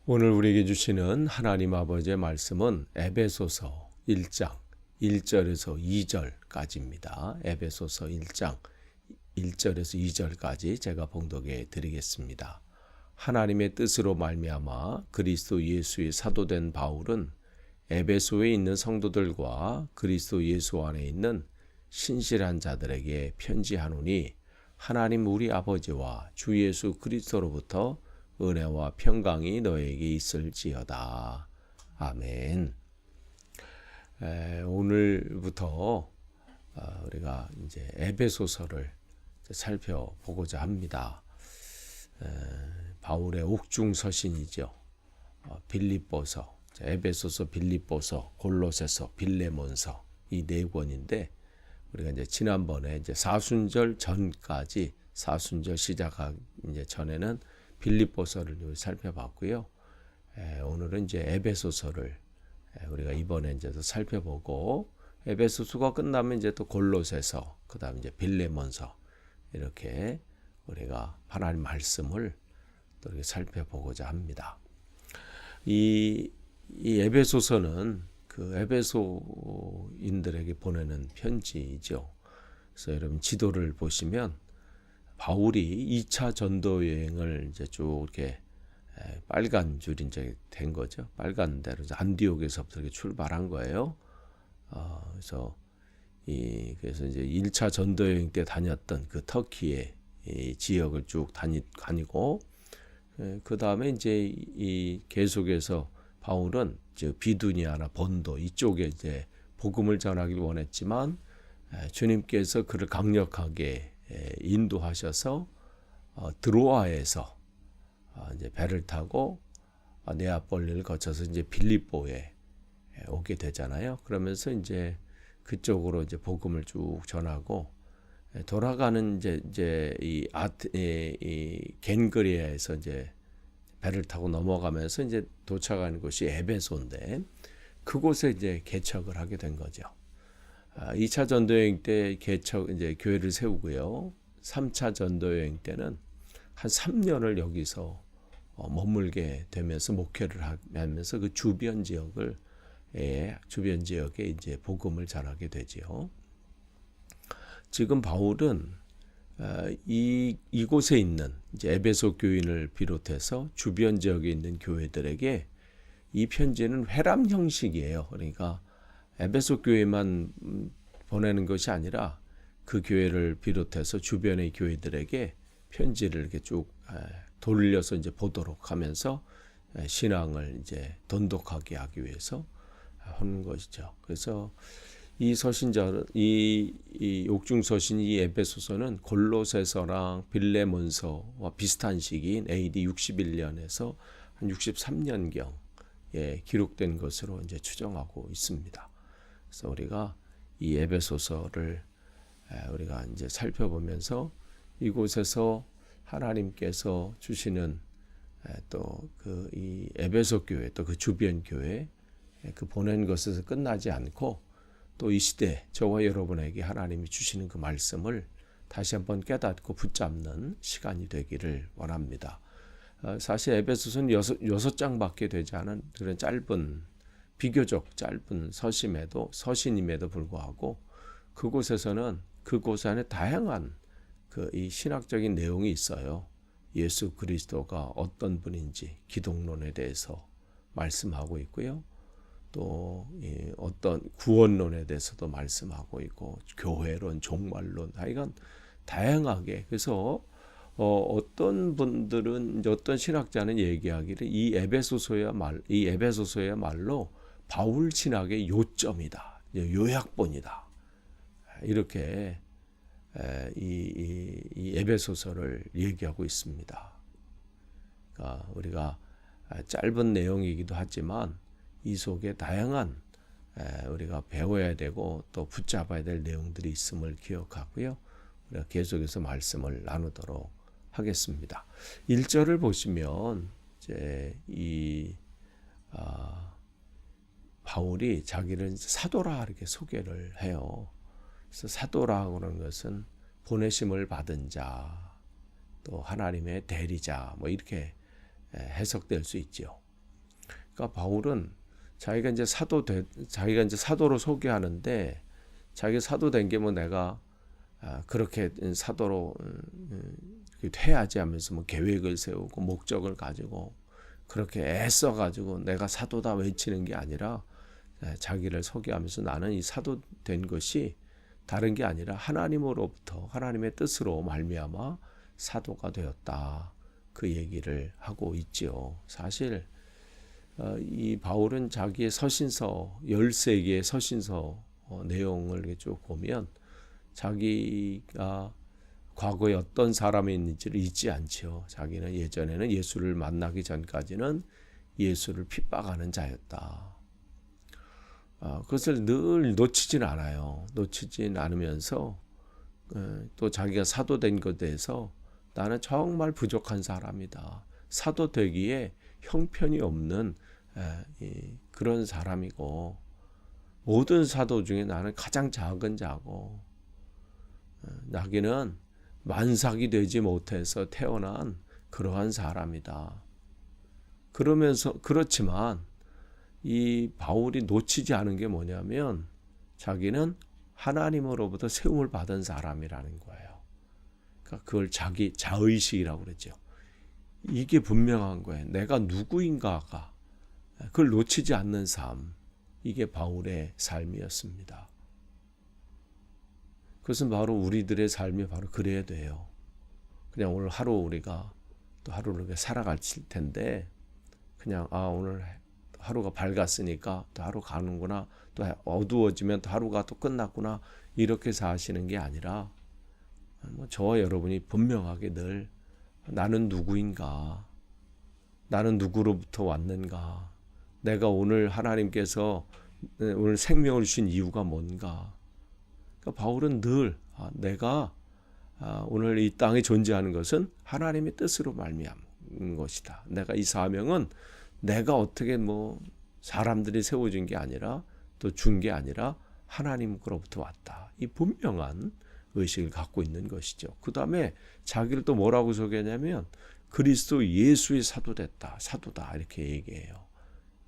오늘 우리에게 주시는 하나님 아버지의 말씀은 에베소서 1장 1절에서 2절까지입니다. 에베소서 1장 1절에서 2절까지 제가 봉독해 드리겠습니다. 하나님의 뜻으로 말미암아 그리스도 예수의 사도된 바울은 에베소에 있는 성도들과 그리스도 예수 안에 있는 신실한 자들에게 편지하노니 하나님 우리 아버지와 주 예수 그리스도로부터 은혜와 평강이 너에게 있을지어다. 아멘. 오늘부터 우리가 이제 에베소서를 살펴보고자 합니다. 바울의 옥중 서신이죠. 빌립보서, 에베소서, 빌립보서, 골로새서, 빌레몬서 이 네 권인데 우리가 이제 지난번에 이제 사순절 전까지 사순절 시작하기 이제 전에는 빌립보서를 살펴봤고요. 오늘은 이제 에베소서를 우리가 이번에 이제 살펴보고 에베소서가 끝나면 이제 또 골로새서, 그다음 이제 빌레몬서 이렇게 우리가 하나님 말씀을 또 이렇게 살펴보고자 합니다. 이 에베소서는 그 에베소인들에게 보내는 편지이죠. 그래서 여러분 지도를 보시면 바울이 2차 전도 여행을 이제 쭉 이렇게 빨간 줄이 이제 된 거죠. 빨간 대로 안디옥에서부터 이렇게 출발한 거예요. 그래서 그래서 이제 1차 전도 여행 때 다녔던 그 터키의 이 지역을 쭉 다니고 그 다음에 이제 이 계속해서 바울은 이제 비두니아나 본도 이쪽에 이제 복음을 전하길 원했지만 주님께서 그를 강력하게 인도하셔서 드로아에서 이제 배를 타고 네아폴리를 거쳐서 이제 빌립보에 오게 되잖아요. 그러면서 이제 그쪽으로 이제 복음을 쭉 전하고 돌아가는 이제 이 겐그리아에서 이제 배를 타고 넘어가면서 이제 도착하는 곳이 에베소인데 그곳에 이제 개척을 하게 된 거죠. 2차 전도여행 때 이제 교회를 세우고요. 3차 전도여행 때는 한 3년을 여기서 머물게 되면서 목회를 하면서 그 주변 지역에 이제 복음을 전하게 되지요. 지금 바울은 이곳에 있는 이제 에베소 교인을 비롯해서 주변 지역에 있는 교회들에게 이 편지는 회람 형식이에요. 그러니까 에베소 교회만 보내는 것이 아니라 그 교회를 비롯해서 주변의 교회들에게 편지를 이렇게 쭉 돌려서 이제 보도록 하면서 신앙을 이제 돈독하게 하기 위해서 하는 것이죠. 그래서 이 옥중 서신 이 에베소서는 골로새서랑 빌레몬서와 비슷한 시기인 AD 61년에서 한 63년경에 기록된 것으로 이제 추정하고 있습니다. 그래서 우리가 이 에베소서를 우리가 이제 살펴보면서 이곳에서 하나님께서 주시는 또 그 이 에베소 교회 또 그 주변 교회 그 보낸 것에서 끝나지 않고 또 이 시대 저와 여러분에게 하나님이 주시는 그 말씀을 다시 한번 깨닫고 붙잡는 시간이 되기를 원합니다. 사실 에베소서는 6장밖에 되지 않은 그런 비교적 짧은 서신임에도 불구하고 그곳에서는 그곳 안에 다양한 이 신학적인 내용이 있어요. 예수 그리스도가 어떤 분인지 기독론에 대해서 말씀하고 있고요. 또 어떤 구원론에 대해서도 말씀하고 있고 교회론, 종말론, 하여간 다양하게. 그래서 어떤 분들은 어떤 신학자는 얘기하기를 이 에베소서야말로 바울 신학의 요점이다, 요약본이다. 이렇게 이 에베소서를 얘기하고 있습니다. 그러니까 우리가 짧은 내용이기도 하지만 이 속에 다양한 우리가 배워야 되고 또 붙잡아야 될 내용들이 있음을 기억하고요. 우리가 계속해서 말씀을 나누도록 하겠습니다. 1절을 보시면 이제 바울이 자기를 사도라 이렇게 소개를 해요. 그래서 사도라고 하는 것은 보내심을 받은 자, 또 하나님의 대리자, 뭐 이렇게 해석될 수 있죠. 그러니까 바울은 자기가 이제 사도로 소개하는데 자기 사도 된 게 뭐 내가 그렇게 사도로 해야지 하면서 뭐 계획을 세우고 목적을 가지고 그렇게 애써 가지고 내가 사도다 외치는 게 아니라 자기를 소개하면서 나는 이 사도 된 것이 다른 게 아니라 하나님으로부터 하나님의 뜻으로 말미암아 사도가 되었다. 그 얘기를 하고 있지요. 사실 이 바울은 자기의 서신서 13개의 서신서 내용을 쭉 보면 자기가 과거에 어떤 사람이었는지를 잊지 않지요. 자기는 예전에는 예수를 만나기 전까지는 예수를 핍박하는 자였다. 그것을 늘 놓치진 않아요. 놓치진 않으면서 또 자기가 사도 된 것에 대해서 나는 정말 부족한 사람이다. 사도 되기에 형편이 없는 그런 사람이고 모든 사도 중에 나는 가장 작은 자고 나기는 만삭이 되지 못해서 태어난 그러한 사람이다. 그렇지만 이 바울이 놓치지 않은 게 뭐냐면 자기는 하나님으로부터 세움을 받은 사람이라는 거예요. 그러니까 그걸 자기 자의식이라고 그러죠. 이게 분명한 거예요. 내가 누구인가가 그걸 놓치지 않는 삶. 이게 바울의 삶이었습니다. 그것은 바로 우리들의 삶이 바로 그래야 돼요. 그냥 오늘 하루 우리가 또 하루를 이렇게 살아갈 텐데 그냥 오늘 하루가 밝았으니까 또 하루 가는구나, 또 어두워지면 또 하루가 또 끝났구나 이렇게 사시는 게 아니라 저와 여러분이 분명하게 늘 나는 누구인가, 나는 누구로부터 왔는가, 내가 오늘 하나님께서 오늘 생명을 주신 이유가 뭔가. 그러니까 바울은 늘 내가 오늘 이 땅에 존재하는 것은 하나님의 뜻으로 말미암은 것이다. 내가 이 사명은 내가 어떻게 사람들이 세워준 게 아니라 또 준 게 아니라 하나님으로부터 왔다. 이 분명한 의식을 갖고 있는 것이죠. 그 다음에 자기를 또 뭐라고 소개하냐면 그리스도 예수의 사도다 이렇게 얘기해요.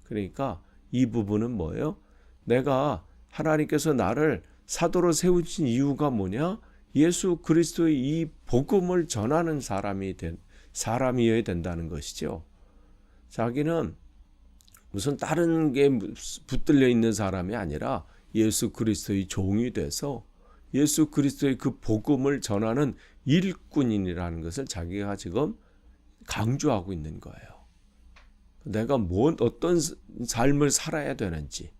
그러니까 이 부분은 뭐예요? 내가 하나님께서 나를 사도로 세우신 이유가 뭐냐? 예수 그리스도의 이 복음을 전하는 사람이어야 된다는 것이죠. 자기는 무슨 다른 게 붙들려 있는 사람이 아니라 예수 그리스도의 종이 돼서 예수 그리스도의 그 복음을 전하는 일꾼인이라는 것을 자기가 지금 강조하고 있는 거예요. 내가 어떤 삶을 살아야 되는지,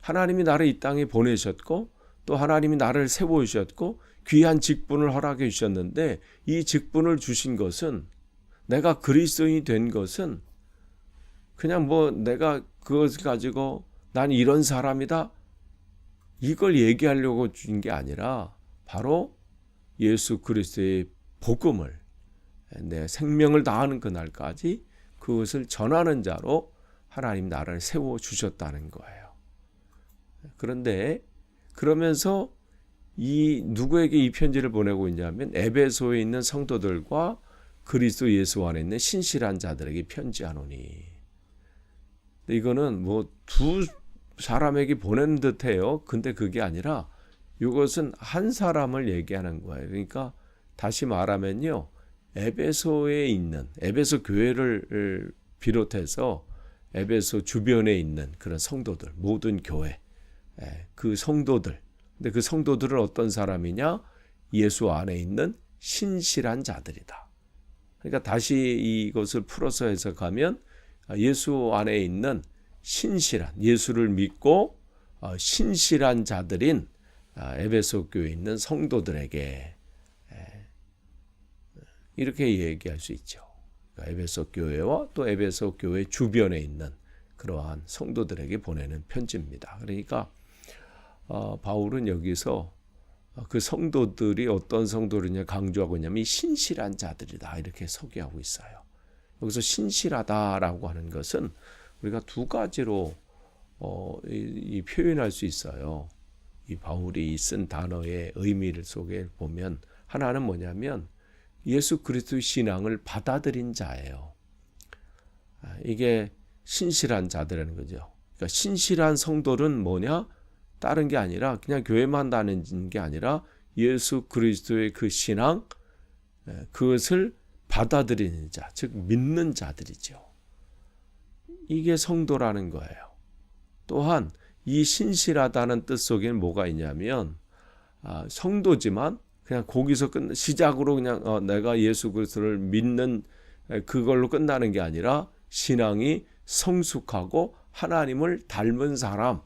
하나님이 나를 이 땅에 보내셨고 또 하나님이 나를 세워주셨고 귀한 직분을 허락해 주셨는데 이 직분을 주신 것은, 내가 그리스도인이 된 것은 그냥 내가 그것을 가지고 난 이런 사람이다 이걸 얘기하려고 준 게 아니라 바로 예수 그리스도의 복음을 내 생명을 다하는 그날까지 그것을 전하는 자로 하나님 나를 세워주셨다는 거예요. 그런데 그러면서 누구에게 이 편지를 보내고 있냐면 에베소에 있는 성도들과 그리스도 예수 안에 있는 신실한 자들에게 편지하노니. 이거는 두 사람에게 보내는 듯해요. 근데 그게 아니라 이것은 한 사람을 얘기하는 거예요. 그러니까 다시 말하면요, 에베소에 있는 에베소 교회를 비롯해서 에베소 주변에 있는 그런 성도들, 모든 교회, 그 성도들. 근데 그 성도들은 어떤 사람이냐? 예수 안에 있는 신실한 자들이다. 그러니까 다시 이것을 풀어서 해석하면 예수 안에 있는 신실한, 예수를 믿고 신실한 자들인 에베소 교회에 있는 성도들에게 이렇게 얘기할 수 있죠. 그러니까 에베소 교회와 또 에베소 교회 주변에 있는 그러한 성도들에게 보내는 편지입니다. 그러니까 바울은 여기서 그 성도들이 어떤 성도들이냐 강조하고 있냐면 이 신실한 자들이다 이렇게 소개하고 있어요. 여기서 신실하다라고 하는 것은 우리가 두 가지로 표현할 수 있어요. 이 바울이 쓴 단어의 의미를 속에 보면 하나는 뭐냐면 예수 그리스도의 신앙을 받아들인 자예요. 이게 신실한 자들이라는 거죠. 그러니까 신실한 성도는 뭐냐? 다른 게 아니라 그냥 교회만 다니는 게 아니라 예수 그리스도의 그 신앙, 그것을 받아들이는 자, 즉 믿는 자들이죠. 이게 성도라는 거예요. 또한 이 신실하다는 뜻 속에는 뭐가 있냐면 성도지만 그냥 거기서 시작으로 그냥 내가 예수 그리스도를 믿는 그걸로 끝나는 게 아니라 신앙이 성숙하고 하나님을 닮은 사람,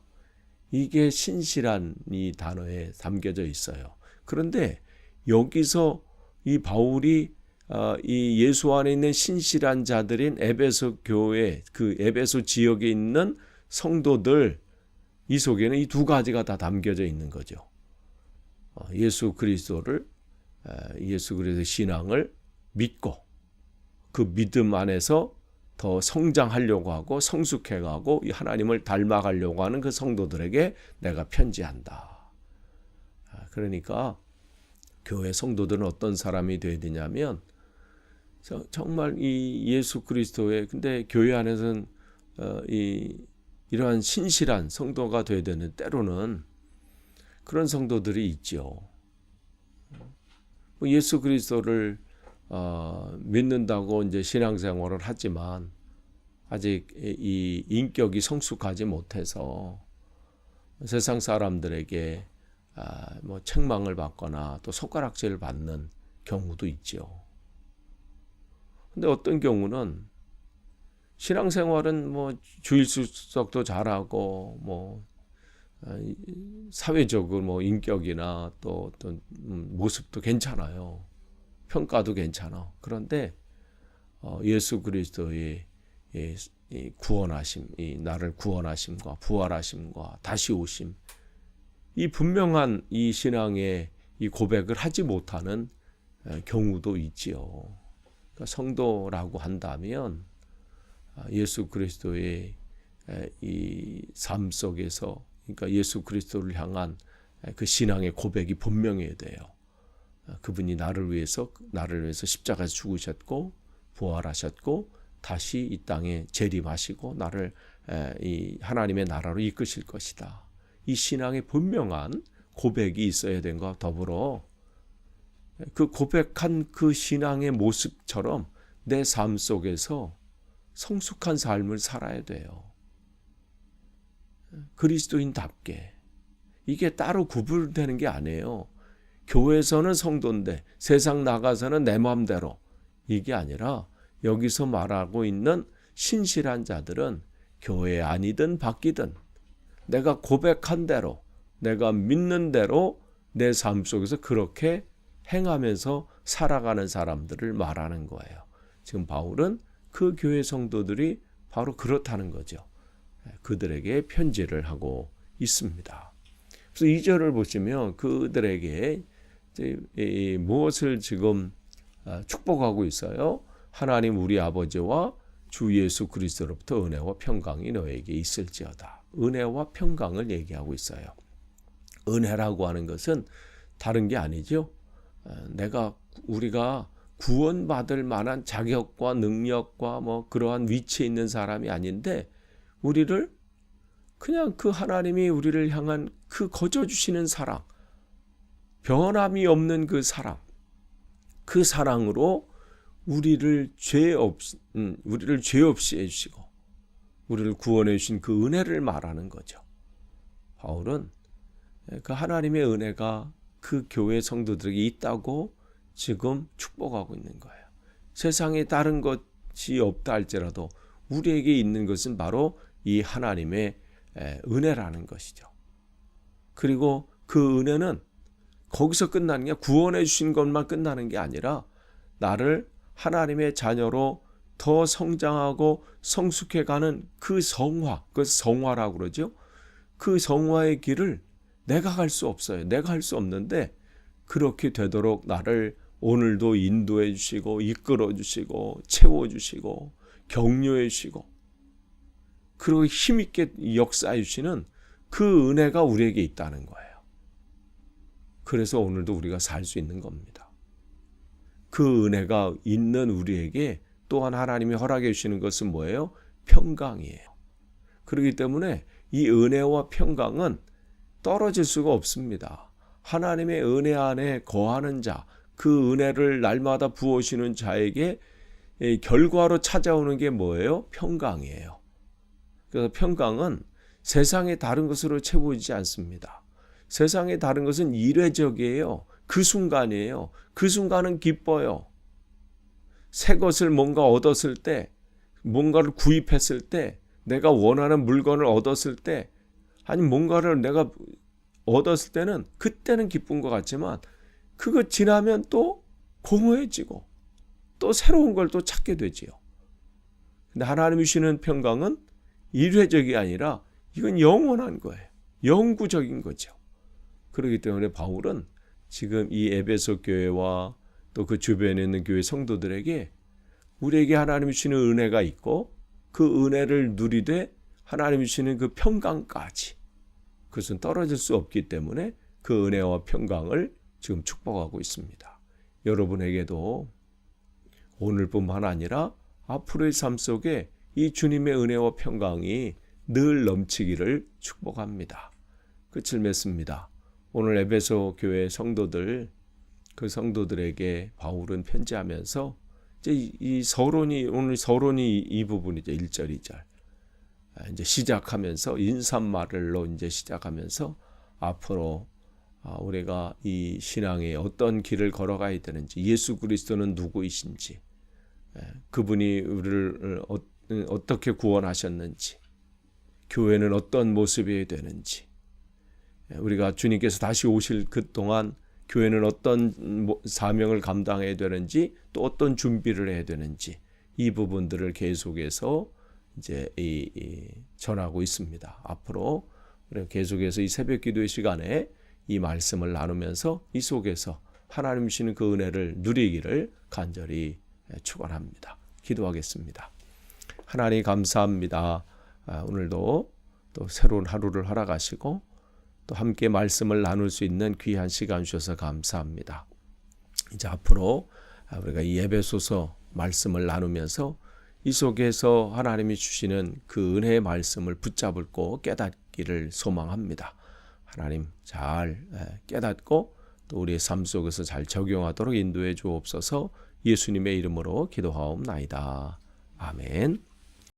이게 신실한 이 단어에 담겨져 있어요. 그런데 여기서 이 바울이 이 예수 안에 있는 신실한 자들인 에베소 교회, 그 에베소 지역에 있는 성도들, 이 속에는 이 두 가지가 다 담겨져 있는 거죠. 예수 그리스도의 신앙을 믿고 그 믿음 안에서 더 성장하려고 하고 성숙해가고 이 하나님을 닮아가려고 하는 그 성도들에게 내가 편지한다. 그러니까 교회 성도들은 어떤 사람이 되어야 되냐면 정말 이 예수 그리스도의, 근데 교회 안에서는 이러한 신실한 성도가 되어야 되는, 때로는 그런 성도들이 있죠. 예수 그리스도를 믿는다고 이제 신앙생활을 하지만 아직 이 인격이 성숙하지 못해서 세상 사람들에게 뭐 책망을 받거나 또 손가락질을 받는 경우도 있죠. 근데 어떤 경우는 신앙생활은 뭐 주일 수석도 잘하고 뭐 사회적으로 뭐 인격이나 또 어떤 모습도 괜찮아요. 평가도 괜찮아. 그런데 예수 그리스도의 이 구원하심, 이 나를 구원하심과 부활하심과 다시 오심, 이 분명한 이 신앙의 이 고백을 하지 못하는 경우도 있지요. 그러니까 성도라고 한다면 예수 그리스도의 이 삶 속에서, 그러니까 예수 그리스도를 향한 그 신앙의 고백이 분명해야 돼요. 그분이 나를 위해서 십자가에서 죽으셨고 부활하셨고 다시 이 땅에 재림하시고 나를 이 하나님의 나라로 이끄실 것이다. 이 신앙의 분명한 고백이 있어야 되는 것과 더불어 그 고백한 그 신앙의 모습처럼 내 삶 속에서 성숙한 삶을 살아야 돼요. 그리스도인답게. 이게 따로 구분되는 게 아니에요. 교회에서는 성도인데 세상 나가서는 내 마음대로, 이게 아니라 여기서 말하고 있는 신실한 자들은 교회 아니든 밖이든 내가 고백한 대로, 내가 믿는 대로 내 삶 속에서 그렇게 행하면서 살아가는 사람들을 말하는 거예요. 지금 바울은 그 교회 성도들이 바로 그렇다는 거죠. 그들에게 편지를 하고 있습니다. 그래서 2절을 보시면 그들에게 무엇을 지금 축복하고 있어요? 하나님 우리 아버지와 주 예수 그리스도로부터 은혜와 평강이 너에게 있을지어다. 은혜와 평강을 얘기하고 있어요. 은혜라고 하는 것은 다른 게 아니죠. 우리가 구원받을 만한 자격과 능력과 뭐 그러한 위치에 있는 사람이 아닌데 우리를 그냥 그 하나님이 우리를 향한 그 거저 주시는 사랑, 변함이 없는 그 사랑, 그 사랑으로 우리를 죄 없이 해주시고 우리를 구원해 주신 그 은혜를 말하는 거죠. 바울은 그 하나님의 은혜가 그 교회 성도들에게 있다고 지금 축복하고 있는 거예요. 세상에 다른 것이 없다 할지라도 우리에게 있는 것은 바로 이 하나님의 은혜라는 것이죠. 그리고 그 은혜는 거기서 끝나는 게, 구원해 주신 것만 끝나는 게 아니라 나를 하나님의 자녀로 더 성장하고 성숙해가는 그 성화, 그 성화라고 그러죠. 그 성화의 길을 내가 갈 수 없어요. 내가 할 수 없는데 그렇게 되도록 나를 오늘도 인도해 주시고 이끌어 주시고 채워 주시고 격려해 주시고 그리고 힘있게 역사해 주시는 그 은혜가 우리에게 있다는 거예요. 그래서 오늘도 우리가 살 수 있는 겁니다. 그 은혜가 있는 우리에게 또한 하나님이 허락해 주시는 것은 뭐예요? 평강이에요. 그렇기 때문에 이 은혜와 평강은 떨어질 수가 없습니다. 하나님의 은혜 안에 거하는 자, 그 은혜를 날마다 부어주시는 자에게 결과로 찾아오는 게 뭐예요? 평강이에요. 그래서 평강은 세상의 다른 것으로 채워지지 않습니다. 세상의 다른 것은 일회적이에요. 그 순간이에요. 그 순간은 기뻐요. 새 것을 뭔가 얻었을 때, 뭔가를 구입했을 때, 내가 원하는 물건을 얻었을 때, 아니 뭔가를 내가 얻었을 때는 그때는 기쁜 것 같지만 그거 지나면 또 공허해지고 또 새로운 걸 또 찾게 되지요. 근데 하나님이 주시는 평강은 일회적이 아니라 이건 영원한 거예요. 영구적인 거죠. 그렇기 때문에 바울은 지금 이 에베소 교회와 또 그 주변에 있는 교회 성도들에게 우리에게 하나님이 주시는 은혜가 있고 그 은혜를 누리되 하나님이 주시는 그 평강까지, 그것은 떨어질 수 없기 때문에 그 은혜와 평강을 지금 축복하고 있습니다. 여러분에게도 오늘뿐만 아니라 앞으로의 삶 속에 이 주님의 은혜와 평강이 늘 넘치기를 축복합니다. 끝을 맺습니다. 오늘 에베소 교회 성도들, 그 성도들에게 바울은 편지하면서 이제 오늘 서론이 이 부분이죠. 1절, 2절. 이제 시작하면서 인사말로 이제 시작하면서 앞으로 우리가 이 신앙의 어떤 길을 걸어가야 되는지, 예수 그리스도는 누구이신지, 그분이 우리를 어떻게 구원하셨는지, 교회는 어떤 모습이어야 되는지, 우리가 주님께서 다시 오실 그 동안 교회는 어떤 사명을 감당해야 되는지, 또 어떤 준비를 해야 되는지, 이 부분들을 계속해서 이제 전하고 있습니다. 앞으로 우리가 계속해서 이 새벽 기도의 시간에 이 말씀을 나누면서 이 속에서 하나님 주시는 그 은혜를 누리기를 간절히 축원합니다. 기도하겠습니다. 하나님 감사합니다. 오늘도 또 새로운 하루를 허락하시고 또 함께 말씀을 나눌 수 있는 귀한 시간 주셔서 감사합니다. 이제 앞으로 우리가 이 에베소서 말씀을 나누면서 이 속에서 하나님이 주시는 그 은혜의 말씀을 붙잡고 깨닫기를 소망합니다. 하나님 잘 깨닫고 또 우리의 삶 속에서 잘 적용하도록 인도해 주옵소서. 예수님의 이름으로 기도하옵나이다. 아멘.